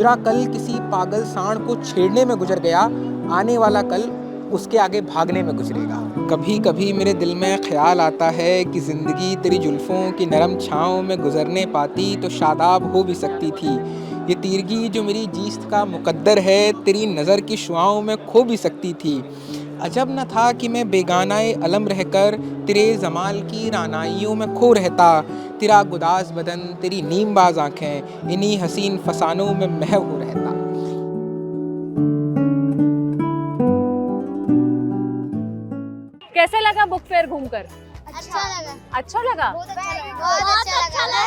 गुजरा कल किसी पागल सांड को छेड़ने में गुजर गया, आने वाला कल उसके आगे भागने में गुजरेगा। कभी कभी मेरे दिल में ख्याल आता है कि ज़िंदगी तेरी जुल्फ़ों की नरम छाँव में गुजरने पाती तो शादाब हो भी सकती थी। ये तीरगी जो मेरी जीस्त का मुकद्दर है, तेरी नज़र की शुआओं में खो भी सकती थी। अजब न था कि मैं बेगानाए अलम रहकर तेरे जमाल की रानाइयों में खो रहता। तेरा गुदाज बदन, तेरी नीमबाज आँखें, इन्हीं हसीन फसानों में महव हो रहता। कैसा लगा बुक फेयर घूमकर? अच्छा लगा। अच्छा लगा? बहुत अच्छा लगा।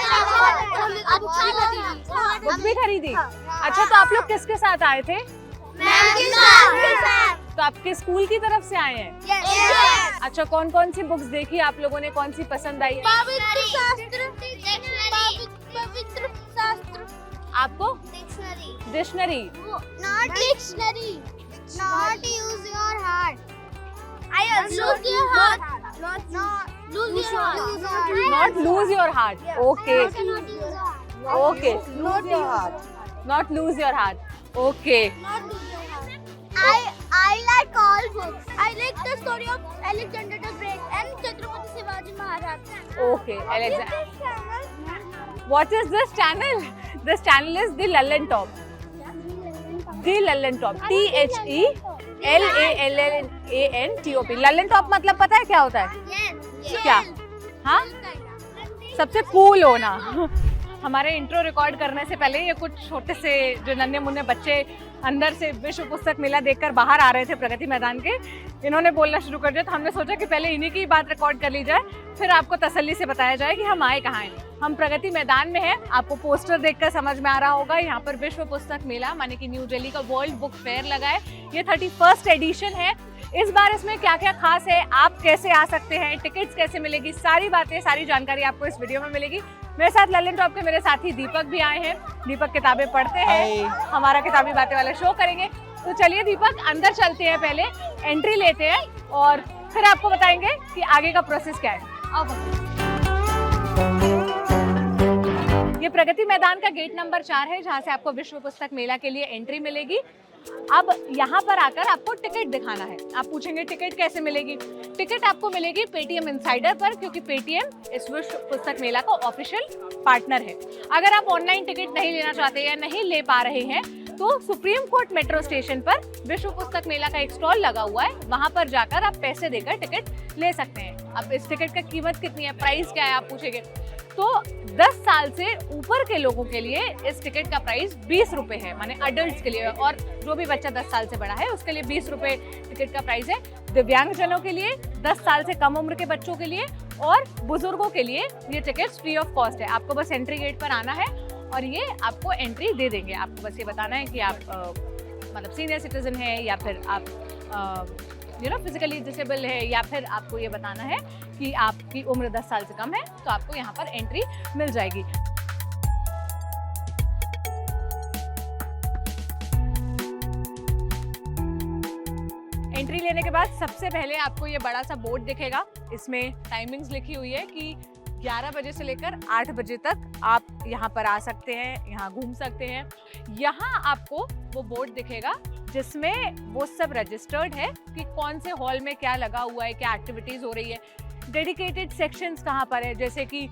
बुक भी खरीदी? अच्छा, तो आप लोग किसके साथ आए थे? मैम के साथ। तो आपके स्कूल की तरफ से आए हैं? यस। अच्छा, कौन कौन सी बुक्स देखी आप लोगों ने, कौन सी पसंद आई? पवित्र शास्त्र, पवित्र शास्त्र, आपको? Dictionary. Not dictionary, not use your heart. I also lose your heart. Not lose your heart. Not lose your heart. Okay. Okay. Not your heart. Not lose your heart. Okay. Not lose your heart. I like all books. I like the story of Alexander the Great and Chhatrapati Shivaji Maharaj. Okay. Alexander. What is this channel? This channel is the Lallin Top. The Lallin Top. THELLALLANTOP. Lallan top मतलब पता है क्या होता है? क्या? हाँ? सबसे cool होना। हमारे इंट्रो रिकॉर्ड करने से पहले ये कुछ छोटे से जो नन्हे मुन्ने बच्चे अंदर से विश्व पुस्तक मेला देखकर बाहर आ रहे थे प्रगति मैदान के, इन्होंने बोलना शुरू कर दिया। तो हमने सोचा कि पहले इन्हीं की बात रिकॉर्ड कर ली जाए, फिर आपको तसल्ली से बताया जाए कि हम आए कहाँ हैं। हम प्रगति मैदान में हैं। आपको पोस्टर देखकर समझ में आ रहा होगा, यहाँ पर विश्व पुस्तक मेला माने कि न्यू दिल्ली का वर्ल्ड बुक फेयर लगा है। ये 31st एडिशन है। इस बार इसमें क्या क्या खास है, आप कैसे आ सकते हैं, टिकट्स कैसे मिलेगी, सारी बातें, सारी जानकारी आपको इस वीडियो में मिलेगी। मेरे साथ लल्लन टॉप के मेरे साथी दीपक भी आए हैं। दीपक किताबें पढ़ते हैं, हमारा किताबी बातें वाला शो करेंगे। तो चलिए दीपक, अंदर चलते हैं, पहले एंट्री लेते हैं और फिर आपको बताएंगे कि आगे का प्रोसेस क्या है। आओ। ये प्रगति मैदान का गेट नंबर 4 है, जहाँ से आपको विश्व पुस्तक मेला के लिए एंट्री मिलेगी। अब यहाँ पर आकर आपको टिकट दिखाना है। आप पूछेंगे टिकट कैसे मिलेगी? टिकट आपको मिलेगी पेटीएम इनसाइडर पर, क्योंकि पेटीएम इस विश्व पुस्तक मेला का ऑफिशियल पार्टनर है। अगर आप ऑनलाइन टिकट नहीं लेना चाहते या नहीं ले पा रहे हैं, तो सुप्रीम कोर्ट मेट्रो स्टेशन पर विश्व पुस्तक मेला का एक स्टॉल लगा हुआ है, वहां पर जाकर आप पैसे देकर टिकट ले सकते हैं। अब इस टिकट का कीमत कितनी है, प्राइस क्या है, आप पूछेंगे। तो 10 साल से ऊपर के लोगों के लिए इस टिकट का प्राइस 20 रुपए है, माने अडल्ट्स के लिए, और जो भी बच्चा 10 साल से बड़ा है उसके लिए 20 रुपए टिकट का प्राइस है। दिव्यांगजनों के लिए, 10 साल से कम उम्र के बच्चों के लिए और बुजुर्गों के लिए ये टिकट फ्री ऑफ कॉस्ट है। आपको बस एंट्री गेट पर आना है और ये आपको एंट्री दे देंगे। आपको बस ये बताना है कि आप मतलब सीनियर सिटीजन है या फिर आप फिजिकली डिसेबल है, या फिर आपको ये बताना है कि आपकी उम्र 10 साल से कम है, तो आपको यहाँ पर एंट्री मिल जाएगी। एंट्री लेने के बाद सबसे पहले आपको ये बड़ा सा बोर्ड दिखेगा। इसमें टाइमिंग्स लिखी हुई है कि 11 बजे से लेकर 8 बजे तक आप यहाँ पर आ सकते हैं, यहाँ घूम सकते हैं। यहाँ आपको वो बोर्ड दिखेगा जिसमें वो सब रजिस्टर्ड है कि कौन से हॉल में क्या लगा हुआ है, क्या एक्टिविटीज़ हो रही है। डेडिकेटेड सेक्शंस कहाँ पर है, जैसे कि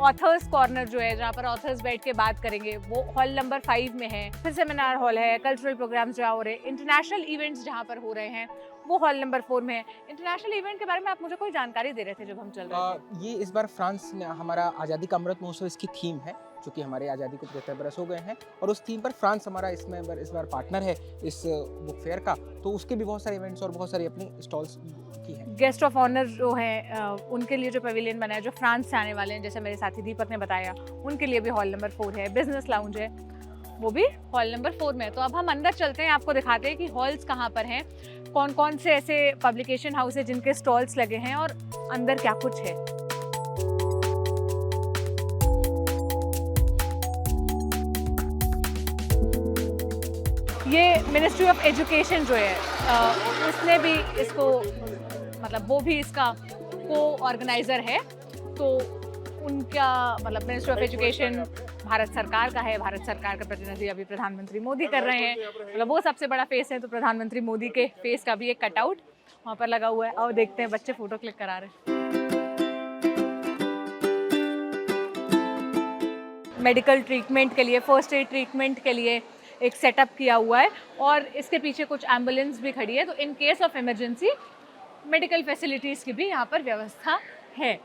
ऑथर्स कॉर्नर जो है, जहाँ पर ऑथर्स बैठ के बात करेंगे, वो हॉल नंबर 5 में है। फिर सेमिनार हॉल है, कल्चरल प्रोग्राम्स जहाँ हो रहे हैं, इंटरनेशनल इवेंट्स जहाँ पर हो रहे हैं, वो हॉल नंबर 4 में है। इंटरनेशनल इवेंट के बारे में आप मुझे कोई जानकारी दे रहे थे जब हम चल रहे थे। ये इस बार फ्रांस ने हमारा आज़ादी का अमृत महोत्सव इसकी थीम है, जो कि हमारे आज़ादी को 75 बरस हो गए हैं, और उस थीम पर फ्रांस हमारा इसमें इस बार पार्टनर है इस बुक फेयर का। तो उसके भी बहुत सारे इवेंट्स और बहुत सारी अपनी स्टॉल्स की हैं। गेस्ट ऑफ ऑनर जो है उनके लिए जो पवेलियन बना है, जो फ्रांस से आने वाले हैं, जैसे मेरे साथी दीपक ने बताया, उनके लिए भी हॉल नंबर 4 है। बिजनेस लाउंज है, वो भी हॉल नंबर 4 में है। तो अब हम अंदर चलते हैं, आपको दिखाते हैं कि हॉल्स कहाँ पर हैं, कौन कौन से ऐसे पब्लिकेशन हाउस है जिनके स्टॉल्स लगे हैं और अंदर क्या कुछ है। ये मिनिस्ट्री ऑफ एजुकेशन जो है उसने भी इसको मतलब वो भी इसका को ऑर्गेनाइजर है। तो उनका मतलब मिनिस्ट्री ऑफ एजुकेशन भारत सरकार का है। भारत सरकार का प्रतिनिधि अभी प्रधानमंत्री मोदी कर रहे हैं, मतलब वो सबसे बड़ा फेस है, तो प्रधानमंत्री मोदी के फेस का भी एक कटआउट वहाँ पर लगा हुआ है। और देखते हैं, बच्चे फोटो क्लिक करा रहे हैं। मेडिकल ट्रीटमेंट के लिए, फर्स्ट एड ट्रीटमेंट के लिए एक सेटअप किया हुआ है और इसके पीछे कुछ एम्बुलेंस भी खड़ी है, तो in case of emergency medical facilities की भी यहाँ पर व्यवस्था है।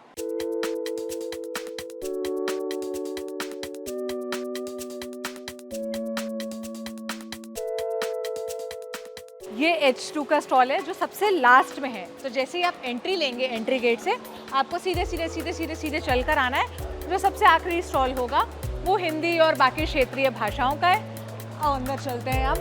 ये H2 का स्टॉल है जो सबसे लास्ट में है। तो जैसे ही आप एंट्री लेंगे एंट्री गेट से, आपको सीधे सीधे सीधे सीधे सीधे चल कर आना है। जो सबसे आखिरी स्टॉल होगा वो हिंदी और बाकी क्षेत्रीय भाषाओं का है। और अंदर चलते हैं आप।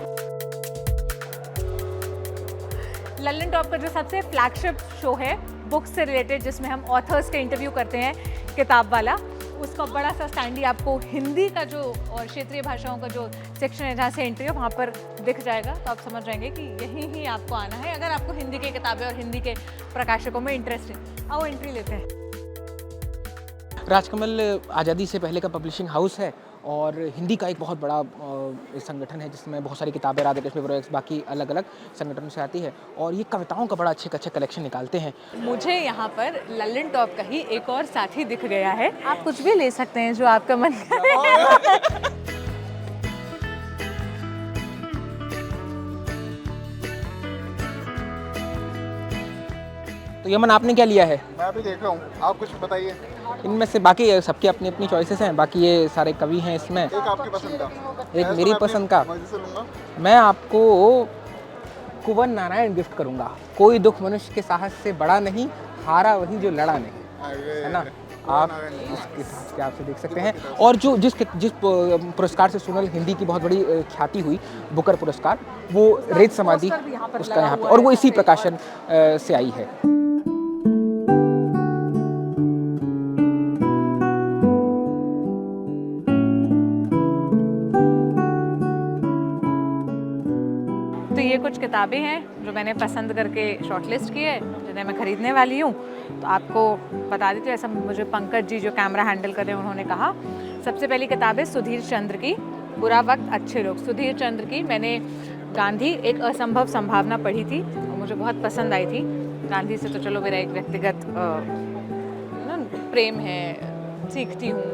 लल्लन टॉप का जो सबसे फ्लैगशिप शो है बुक्स से रिलेटेड, जिसमें हम ऑथर्स के इंटरव्यू करते हैं, किताब वाला, उसका बड़ा सा स्टैंड ही आपको हिंदी का जो और क्षेत्रीय भाषाओं का जो सेक्शन है जहाँ से एंट्री है वहाँ पर दिख जाएगा। तो आप समझ जाएंगे कि यहीं ही आपको आना है अगर आपको हिंदी की किताबें और हिंदी के प्रकाशकों में इंटरेस्ट है। आओ एंट्री लेते हैं। राजकमल आज़ादी से पहले का पब्लिशिंग हाउस है और हिंदी का एक बहुत बड़ा संगठन है जिसमें बहुत सारी किताबें, राधा कृष्ण प्रोजेक्ट्स, बाकी अलग अलग संगठनों से आती है और ये कविताओं का बड़ा अच्छे कलेक्शन निकालते हैं। मुझे यहाँ पर लल्लन टॉप का ही एक और साथी दिख गया है। आप कुछ भी ले सकते हैं जो आपका मन करे। तो यमन, आपने क्या लिया है? मैं अभी देख रहा हूँ, आप कुछ बताइए। इनमें से बाकी सबकी अपनी अपनी चॉइसेस हैं, बाकी ये सारे कवि हैं इसमें। एक आपकी पसंद का, एक मेरी पसंद का। मैं आपको कुंवर नारायण गिफ्ट करूंगा। कोई दुख मनुष्य के साहस से बड़ा नहीं, हारा वही जो लड़ा नहीं, है ना। आप इसके हिसाब से आपसे देख सकते हैं। और जो जिस पुरस्कार से सोनल हिंदी की बहुत बड़ी ख्याति हुई, बुकर पुरस्कार, वो रेत समाधि उसका यहाँ पे, और वो इसी प्रकाशन से आई है। तो ये कुछ किताबें हैं जो मैंने पसंद करके शॉर्टलिस्ट की है, जिन्हें मैं ख़रीदने वाली हूँ। तो आपको बता देती हूँ, ऐसा मुझे पंकज जी जो कैमरा हैंडल कर रहे हैं उन्होंने कहा। सबसे पहली किताब है सुधीर चंद्र की बुरा वक्त अच्छे लोग। सुधीर चंद्र की मैंने गांधी एक असंभव संभावना पढ़ी थी और मुझे बहुत पसंद आई थी। गांधी से तो चलो मेरा एक व्यक्तिगत प्रेम है, सीखती हूँ,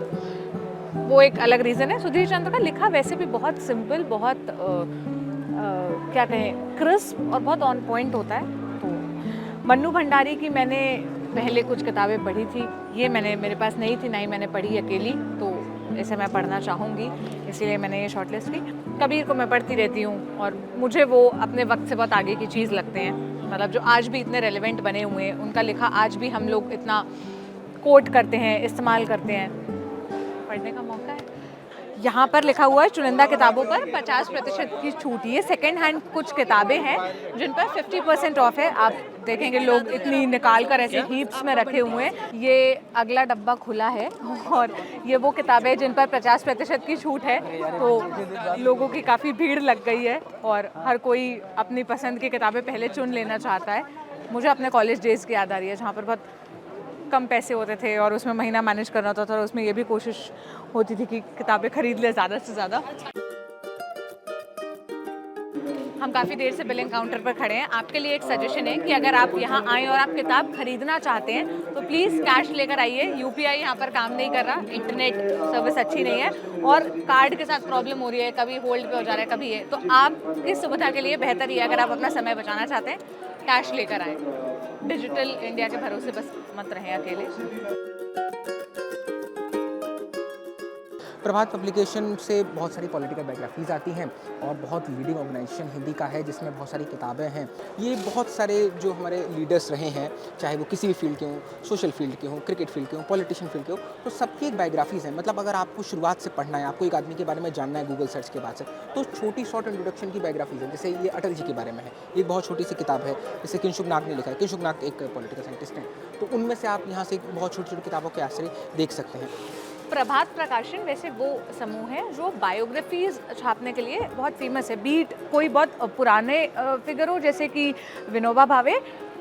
वो एक अलग रीज़न है। सुधीर चंद्र का लिखा वैसे भी बहुत सिंपल, बहुत क्या कहें, क्रिस्प और बहुत ऑन पॉइंट होता है। तो मन्नू भंडारी की मैंने पहले कुछ किताबें पढ़ी थी, ये मेरे पास नहीं थी, ना ही मैंने पढ़ी अकेली, तो इसे मैं पढ़ना चाहूँगी, इसीलिए मैंने ये शॉर्टलिस्ट की। कबीर को मैं पढ़ती रहती हूँ और मुझे वो अपने वक्त से बहुत आगे की चीज़ लगते हैं, मतलब जो आज भी इतने रेलेवेंट बने हुए हैं, उनका लिखा आज भी हम लोग इतना कोट करते हैं, इस्तेमाल करते हैं। पढ़ने का मौका है। यहाँ पर लिखा हुआ है चुनिंदा किताबों पर 50% की छूट। ये सेकेंड हैंड कुछ किताबें हैं जिन पर 50% ऑफ है। आप देखेंगे लोग इतनी निकाल कर ऐसे हीप्स में रखे हुए हैं। ये अगला डब्बा खुला है और ये वो किताबें जिन पर 50% की छूट है, तो लोगों की काफ़ी भीड़ लग गई है और हर कोई अपनी पसंद की किताबें पहले चुन लेना चाहता है। मुझे अपने कॉलेज डेज़ की याद आ रही है, जहाँ पर बहुत कम पैसे होते थे और उसमें महीना मैनेज करना होता था और उसमें ये भी कोशिश होती थी कि किताबें खरीद ले ज़्यादा से ज़्यादा। हम काफ़ी देर से बिलिंग काउंटर पर खड़े हैं। आपके लिए एक सजेशन है कि अगर आप यहाँ आएँ और आप किताब खरीदना चाहते हैं तो प्लीज़ कैश लेकर आइए। यूपीआई यहाँ पर काम नहीं कर रहा, इंटरनेट सर्विस अच्छी नहीं है और कार्ड के साथ प्रॉब्लम हो रही है, कभी होल्ड पे हो जा रहा है, कभी ये। तो आपकी सुविधा के लिए बेहतर ही है, अगर आप अपना समय बचाना चाहते हैं, कैश लेकर आएँ। डिजिटल इंडिया के भरोसे बस मत रहें अकेले। प्रभात पब्लिकेशन से बहुत सारी पॉलिटिकल बायोग्राफीज़ आती हैं और बहुत लीडिंग ऑर्गेनाइजेशन हिंदी का है जिसमें बहुत सारी किताबें हैं। ये बहुत सारे जो हमारे लीडर्स रहे हैं, चाहे वो किसी भी फील्ड के हों, सोशल फील्ड के हों, क्रिकेट फील्ड के हों, पॉलिटिशियन फील्ड के हों, तो सबकी एक बायोग्राफीज़ हैं। मतलब अगर आपको शुरुआत से पढ़ना है, आपको एक आदमी के बारे में जानना है गूगल सर्च के बाद से, तो छोटी शॉर्ट इंट्रोडक्शन की बायोग्राफीज़ हैं। जैसे ये अटल जी के बारे में है, एक बहुत छोटी सी किताब है, जैसे किंशुक नाग ने लिखा है। किंशुक नाग एक पॉलिटिकल साइंटिस्ट हैं, तो उनमें से आप यहाँ से बहुत छोटी छोटी किताबों के आश्रय देख सकते हैं। प्रभात प्रकाशन वैसे वो समूह है जो बायोग्राफीज़ छापने के लिए बहुत फेमस है। बीट कोई बहुत पुराने फिगर हो जैसे कि विनोबा भावे,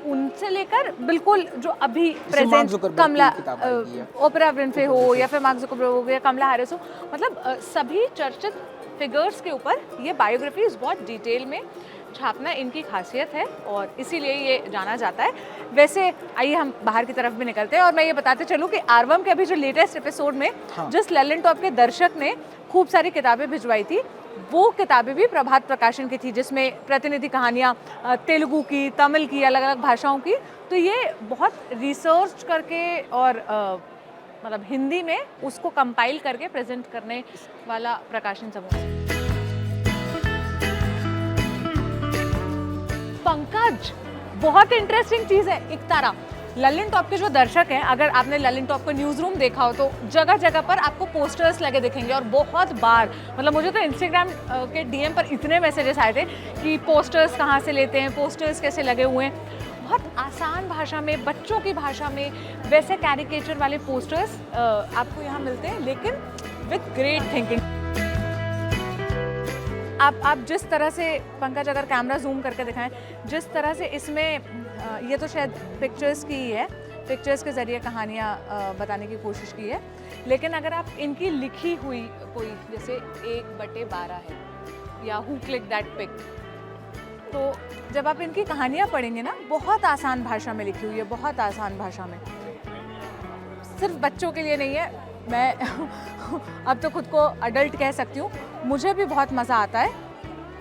उनसे लेकर बिल्कुल जो अभी मार्क प्रेजेंट जुकरबर्ग की कमला किताब आई हुई है। ओपरा विन्फ्रे हो या फिर मार्क जुकरबर्ग हो या कमला हैरिस हो, मतलब सभी चर्चित फिगर्स के ऊपर ये बायोग्राफीज बहुत डिटेल में छापना इनकी खासियत है और इसीलिए ये जाना जाता है। वैसे आइए हम बाहर की तरफ भी निकलते हैं और मैं ये बताते चलूँ कि आरवम के अभी जो लेटेस्ट एपिसोड में जिस ललन टॉप के दर्शक ने खूब सारी किताबें भिजवाई थी, वो किताबें भी प्रभात प्रकाशन की थी, जिसमें प्रतिनिधि कहानियाँ तेलुगु की, तमिल की, अलग अलग भाषाओं की। तो ये बहुत रिसर्च करके और मतलब हिंदी में उसको कंपाइल करके प्रेजेंट करने वाला प्रकाशन समूह है। पंकज, बहुत इंटरेस्टिंग चीज़ है इकतारा। ललन टॉप के जो दर्शक हैं, अगर आपने ललन टॉप का न्यूज़ रूम देखा हो तो जगह जगह पर आपको पोस्टर्स लगे दिखेंगे और बहुत बार, मतलब मुझे तो इंस्टाग्राम के डीएम पर इतने मैसेजेस आए थे कि पोस्टर्स कहाँ से लेते हैं, पोस्टर्स कैसे लगे हुए हैं। बहुत आसान भाषा में, बच्चों की भाषा में वैसे कैरिकेचर वाले पोस्टर्स आपको यहाँ मिलते हैं, लेकिन विद ग्रेट थिंकिंग। आप जिस तरह से, पंकज अगर कैमरा जूम करके दिखाएं, जिस तरह से इसमें ये तो शायद पिक्चर्स की ही है, पिक्चर्स के ज़रिए कहानियाँ बताने की कोशिश की है, लेकिन अगर आप इनकी लिखी हुई कोई जैसे 1/12 है या हु क्लिक दैट पिक, तो जब आप इनकी कहानियाँ पढ़ेंगे ना, बहुत आसान भाषा में लिखी हुई है, बहुत आसान भाषा में। सिर्फ बच्चों के लिए नहीं है, मैं अब तो खुद को अडल्ट कह सकती हूँ, मुझे भी बहुत मज़ा आता है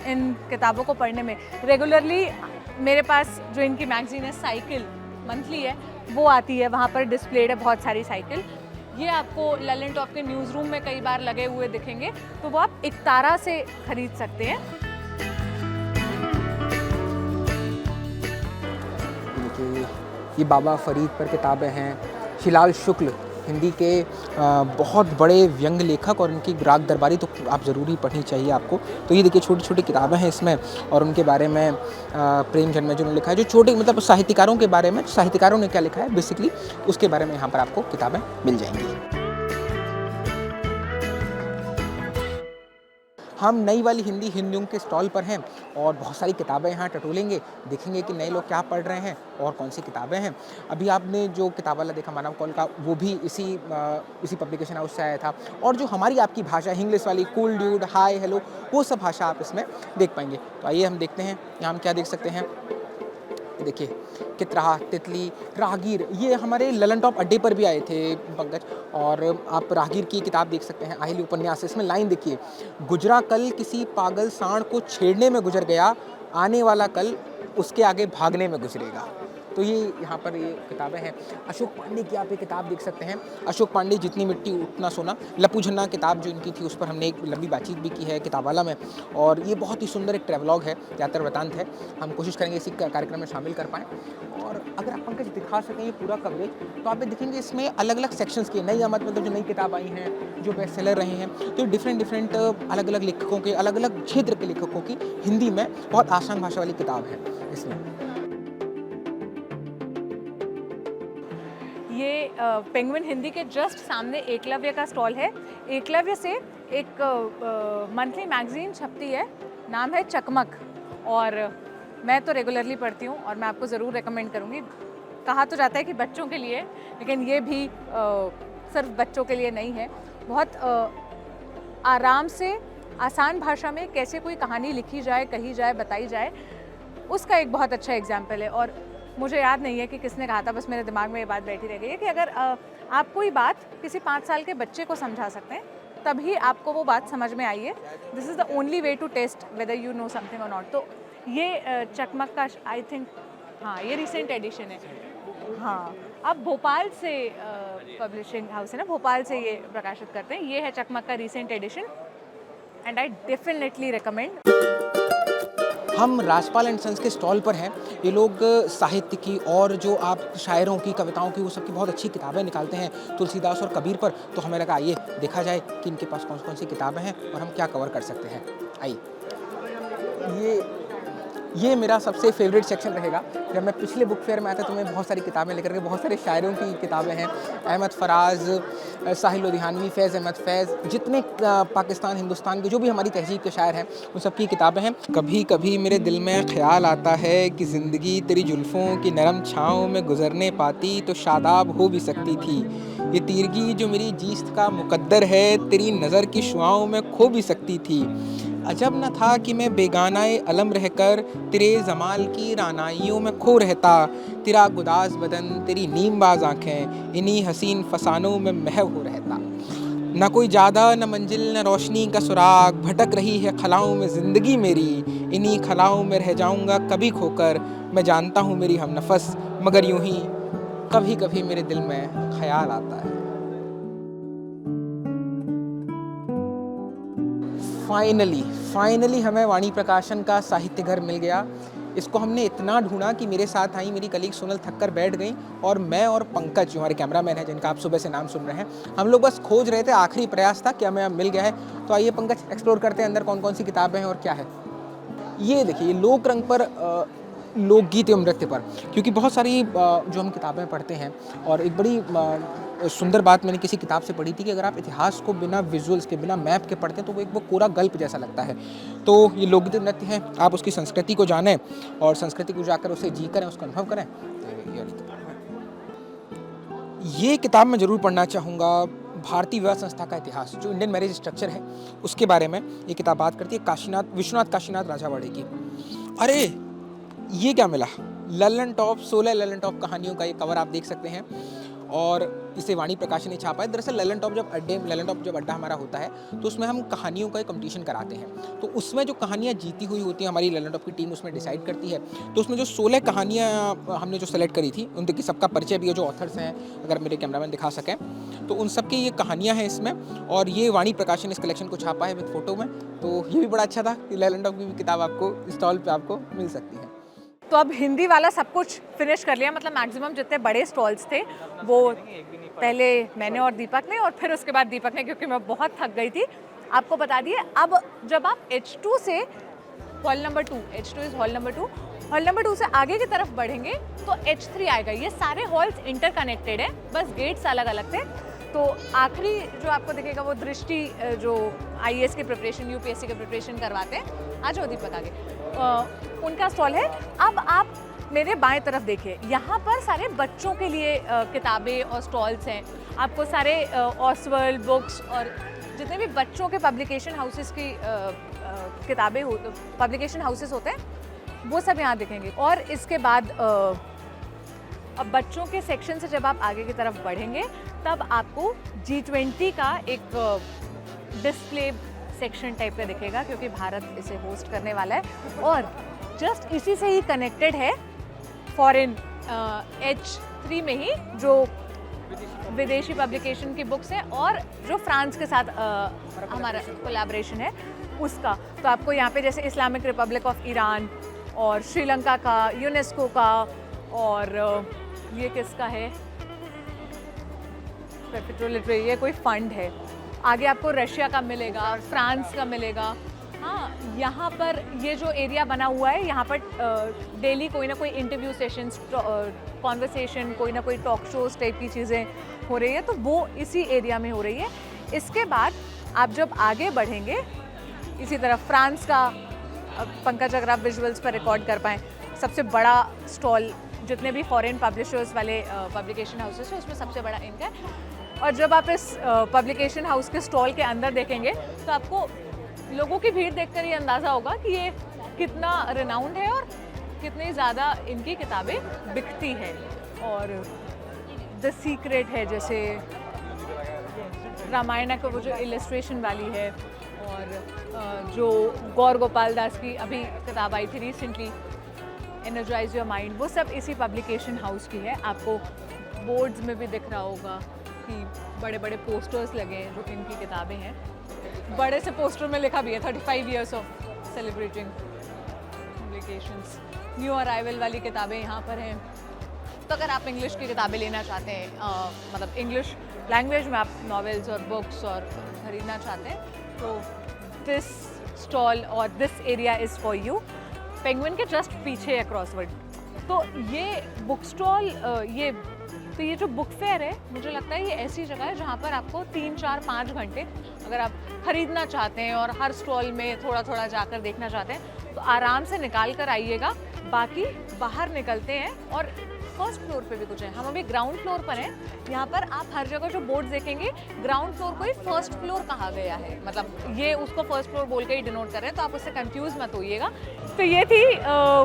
इन किताबों को पढ़ने में। रेगुलरली मेरे पास जो इनकी मैगज़ीन है साइकिल मंथली है, वो आती है, वहाँ पर डिस्प्लेड है बहुत सारी साइकिल। ये आपको ललन टॉप के न्यूज़ रूम में कई बार लगे हुए दिखेंगे, तो वो आप इकतारा से ख़रीद सकते हैं। ये बाबा फरीद पर किताबें हैं। शिलाल शुक्ल हिंदी के बहुत बड़े व्यंग लेखक और इनकी राग दरबारी तो आप ज़रूर ही पढ़नी चाहिए आपको। तो ये देखिए छोटी छोटी किताबें हैं इसमें, और उनके बारे में प्रेमचंद में जो लिखा है, जो छोटे मतलब साहित्यकारों के बारे में, साहित्यकारों ने क्या लिखा है बेसिकली, उसके बारे में यहाँ पर आपको किताबें मिल जाएंगी। हम नई वाली हिंदी हिंदियों के स्टॉल पर हैं और बहुत सारी किताबें यहाँ टटोलेंगे, देखेंगे कि नए लोग क्या पढ़ रहे हैं और कौन सी किताबें हैं। अभी आपने जो किताब वाला देखा मानव कौल का, वो भी इसी पब्लिकेशन हाउस से आया था। और जो हमारी आपकी भाषा इंग्लिश वाली, कूल ड्यूड, हाय, हेलो, वो सब भाषा आप इसमें देख पाएंगे। तो आइए हम देखते हैं यहाँ हम क्या देख सकते हैं। देखिए कितरा, तितली, राहगीर, ये हमारे ललन टॉप अड्डे पर भी आए थे पंकज, और आप राहगीर की किताब देख सकते हैं, आहिली उपन्यास। इसमें लाइन देखिए, गुजरा कल किसी पागल सांड को छेड़ने में गुजर गया, आने वाला कल उसके आगे भागने में गुजरेगा। तो ये यहाँ पर ये किताबें हैं। अशोक पांडे की आप ये किताब देख सकते हैं, अशोक पांडे जितनी मिट्टी उतना सोना। लपू झन्ना किताब जो इनकी थी, उस पर हमने एक लंबी बातचीत भी की है किताब वाला में, और ये बहुत ही सुंदर एक ट्रैवलॉग है, यात्रा वृतांत है। हम कोशिश करेंगे इसी कार्यक्रम में शामिल कर पाएँ। और अगर आप पंकज दिखा सकें ये पूरा कवरेज, तो आप देखेंगे इसमें अलग अलग सेक्शंस की नई आमद, मतलब जो नई किताब आई हैं, जो बेस्ट सेलर रहे हैं, तो डिफरेंट अलग अलग लेखकों के, अलग अलग क्षेत्र के लेखकों की हिंदी में बहुत आसान भाषा वाली किताब है इसमें। ये पेंगुइन हिंदी के जस्ट सामने एकलव्य का स्टॉल है। एकलव्य से एक मंथली मैगजीन छपती है, नाम है चकमक, और मैं तो रेगुलरली पढ़ती हूँ और मैं आपको ज़रूर रेकमेंड करूँगी। कहा तो जाता है कि बच्चों के लिए, लेकिन ये भी सिर्फ बच्चों के लिए नहीं है। बहुत आराम से, आसान भाषा में कैसे कोई कहानी लिखी जाए, कही जाए, बताई जाए, उसका एक बहुत अच्छा एग्जाम्पल है। और मुझे याद नहीं है कि किसने कहा था, बस मेरे दिमाग में ये बात बैठी रह गई है कि अगर आप कोई बात किसी 5 साल के बच्चे को समझा सकते हैं, तभी आपको वो बात समझ में आई है। This is the only way to test whether you know something और नॉट। तो ये चकमक का आई थिंक, हाँ, ये रिसेंट एडिशन है। हाँ, अब भोपाल से पब्लिशिंग हाउस है ना, भोपाल से ये प्रकाशित करते हैं। ये है चकमक का recent edition and I definitely recommend. हम राजपाल एंड सन्स के स्टॉल पर हैं। ये लोग साहित्य की और जो आप शायरों की, कविताओं की, वो सब की बहुत अच्छी किताबें निकालते हैं, तुलसीदास और कबीर पर। तो हमें लगा आइए देखा जाए कि इनके पास कौन कौन सी किताबें हैं और हम क्या कवर कर सकते हैं। आइए, ये ये मेरा सबसे फेवरेट सेक्शन रहेगा। जब मैं पिछले बुक फेयर में आया था तो मैं बहुत सारी किताबें लेकर के, बहुत सारे शायरों की किताबें हैं, अहमद फराज, साहिल लोधियानवी, फैज़ अहमद फैज़, जितने पाकिस्तान हिंदुस्तान के जो भी हमारी तहजीब के शायर हैं उन सब की किताबें हैं। कभी कभी मेरे दिल में ख्याल आता है कि ज़िंदगी तेरी जुल्फ़ों की नरम छाँव में गुजरने पाती तो शादाब हो भी सकती थी। ये तीरगी जो मेरी जीस्त का मुकद्दर है तेरी नज़र की शुआओं में खो भी सकती थी। अजब न था कि मैं बेगानाए अलम रहकर तेरे जमाल की रानाइयों में खो रहता। तेरा गुदाज बदन, तेरी नीमबाज आँखें, इन्हीं हसीन फसानों में महव हो रहता। न कोई जादा न मंजिल न रोशनी का सुराग, भटक रही है खलाओं में ज़िंदगी मेरी। इन्हीं खलाओं में रह जाऊँगा कभी खोकर, मैं जानता हूँ मेरी हमनफस, मगर यूं ही कभी कभी मेरे दिल में ख्याल आता है। फाइनली हमें वाणी प्रकाशन का साहित्य घर मिल गया। इसको हमने इतना ढूंढा कि मेरे साथ आई मेरी कलीग सोनल थक कर बैठ गई, और मैं और पंकज जो हमारे कैमरामैन हैं जिनका आप सुबह से नाम सुन रहे हैं, हम लोग बस खोज रहे थे, आखिरी प्रयास था कि हमें मिल गया है। तो आइए पंकज, एक्सप्लोर करते हैं अंदर कौन कौन सी किताबें हैं और क्या है। ये देखिए, लोक रंग पर लोकगीत एवं नृत्य पर, क्योंकि बहुत सारी जो हम किताबें पढ़ते हैं, और एक बड़ी सुंदर बात मैंने किसी किताब से पढ़ी थी कि अगर आप इतिहास को बिना विजुअल्स के, बिना मैप के पढ़ते हैं तो वो पूरा गल्प जैसा लगता है। तो ये लोकगीत नृत्य है, आप उसकी संस्कृति को जानें और संस्कृति को जाकर उसे जी करें, उसका अनुभव करें। ये किताब मैं ज़रूर पढ़ना चाहूँगा, भारतीय विवाह संस्था का इतिहास, जो इंडियन मैरिज स्ट्रक्चर है उसके बारे में ये किताब बात करती है। विश्वनाथ काशीनाथ राजावाड़े की। अरे ये क्या मिला, ललन टॉप, 16 ललन टॉप कहानियों का ये कवर आप देख सकते हैं, और इसे वाणी प्रकाशन ने छापा है। दरअसल ललन टॉप जब अड्डा हमारा होता है तो उसमें हम कहानियों का एक कंपटीशन कराते हैं। तो उसमें जो कहानियाँ जीती हुई होती हैं, हमारी ललन टॉप की टीम उसमें डिसाइड करती है। तो उसमें जो 16 कहानियाँ हमने जो सेलेक्ट करी थी, उनकी सबका परिचय भी है, जो ऑथर्स हैं, अगर मेरे कैमरामैन दिखा सकें तो उन सब की ये कहानियाँ हैं इसमें, और ये वाणी प्रकाशन इस कलेक्शन को छापा है विद फोटो में। तो ये भी बड़ा अच्छा था कि ललन टॉप की भी किताब आपको स्टॉल पर आपको मिल सकती है। तो अब हिंदी वाला सब कुछ फिनिश कर लिया, मतलब मैक्सिमम जितने बड़े स्टॉल्स थे वो पहले मैंने और दीपक ने, और फिर उसके बाद दीपक ने, क्योंकि मैं बहुत थक गई थी, आपको बता दिए। अब जब आप H2 से hall number 2, H2 is hall number 2 से आगे की तरफ बढ़ेंगे तो H3 आएगा। ये सारे हॉल्स इंटरकनेक्टेड हैं, बस गेट्स अलग अलग थे। तो आखिरी जो आपको दिखेगा वो दृष्टि, जो IAS की प्रिपरेशन, UPSC की प्रिपरेशन करवाते हैं, आ जाओ दीपक आगे, उनका स्टॉल है। अब आप मेरे बाएं तरफ देखिए, यहाँ पर सारे बच्चों के लिए किताबें और स्टॉल्स हैं। आपको सारे ऑसवर्ल्ड बुक्स और जितने भी बच्चों के पब्लिकेशन हाउसेस की किताबें पब्लिकेशन हाउसेस होते हैं, वो सब यहाँ दिखेंगे। और इसके बाद अब बच्चों के सेक्शन से जब आप आगे की तरफ बढ़ेंगे तब आपको G20 का एक डिस्प्ले सेक्शन टाइप का दिखेगा, क्योंकि भारत इसे होस्ट करने वाला है। और जस्ट इसी से ही कनेक्टेड है फॉरेन H3 में ही जो विदेशी पब्लिकेशन की बुक्स हैं, और जो फ्रांस के साथ हमारा कोलैबोरेशन है उसका। तो आपको यहाँ पे जैसे इस्लामिक रिपब्लिक ऑफ ईरान और श्रीलंका का, यूनेस्को का, और ये किसका है, पेट्रोलिटरी, ये कोई फंड है। आगे आपको रशिया का मिलेगा, फ्रांस का मिलेगा। हाँ, यहाँ पर ये जो एरिया बना हुआ है, यहाँ पर डेली कोई ना कोई इंटरव्यू सेशंस, कॉन्वर्सेशन, कोई ना कोई टॉक शोज टाइप की चीज़ें हो रही है, तो वो इसी एरिया में हो रही है। इसके बाद आप जब आगे बढ़ेंगे इसी तरफ, फ्रांस का, पंकज अगर आप विजुअल्स पर रिकॉर्ड कर पाएँ, सबसे बड़ा स्टॉल, जितने भी फॉरेन पब्लिशर्स वाले पब्लिकेशन हाउसेस हैं उसमें सबसे बड़ा इनका है। और जब आप इस पब्लिकेशन हाउस के स्टॉल के अंदर देखेंगे तो आपको लोगों की भीड़ देखकर ये अंदाज़ा होगा कि ये कितना रिनाउंड है और कितनी ज़्यादा इनकी किताबें बिकती हैं। और द सीक्रेट है, जैसे रामायण का वो जो इलस्ट्रेशन वाली है, और जो गौर गोपाल दास की अभी किताब आई थी रिसेंटली, एनर्जाइज योर माइंड, वो सब इसी पब्लिकेशन हाउस की है। आपको बोर्ड्स में भी दिख रहा होगा कि बड़े बड़े पोस्टर्स लगे हैं जो इनकी किताबें हैं। बड़े से पोस्टर में लिखा भी है 35 years of celebrating publications. New arrival वाली किताबें यहाँ पर हैं। तो अगर आप इंग्लिश की किताबें लेना चाहते हैं, मतलब इंग्लिश लैंग्वेज में आप नॉवेल्स और बुक्स और खरीदना चाहते हैं, तो दिस स्टॉल और this area is for you. Penguin के जस्ट पीछे है क्रॉसवर्ड। तो ये बुक स्टॉल ये जो बुक फेयर है, मुझे लगता है ये ऐसी जगह है जहाँ पर आपको 3, 4, 5 घंटे अगर आप खरीदना चाहते हैं और हर स्टॉल में थोड़ा थोड़ा जाकर देखना चाहते हैं तो आराम से निकाल कर आइएगा। बाकी बाहर निकलते हैं और फर्स्ट फ्लोर पे भी कुछ है। हम अभी ग्राउंड फ्लोर पर हैं। यहाँ पर आप हर जगह जो बोर्ड देखेंगे ग्राउंड फ्लोर को ही फर्स्ट फ्लोर कहा गया है, मतलब ये उसको फर्स्ट फ्लोर बोल के ही डिनोट कर रहे हैं, तो आप उससे कंफ्यूज मत होइएगा। तो ये थी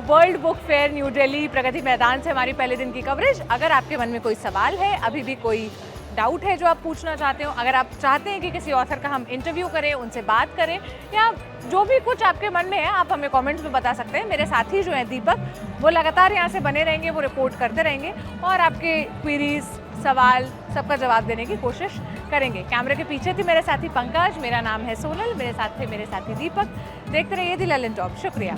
world book fair new Delhi Pragati Maidan से हमारी पहले दिन की कवरेज। अगर आपके मन में कोई सवाल है, अभी भी कोई डाउट है जो आप पूछना चाहते हो, अगर आप चाहते हैं कि किसी ऑथर का हम इंटरव्यू करें, उनसे बात करें, या जो भी कुछ आपके मन में है आप हमें कमेंट्स में बता सकते हैं। मेरे साथी जो हैं दीपक, वो लगातार यहाँ से बने रहेंगे, वो रिपोर्ट करते रहेंगे और आपके क्वेरीज, सवाल सबका जवाब देने की कोशिश करेंगे। कैमरे के पीछे थी मेरे साथी पंकज, मेरा नाम है सोनल, मेरे साथ थे मेरे साथी दीपक। देखते रहिए दी ललन टॉप। शुक्रिया।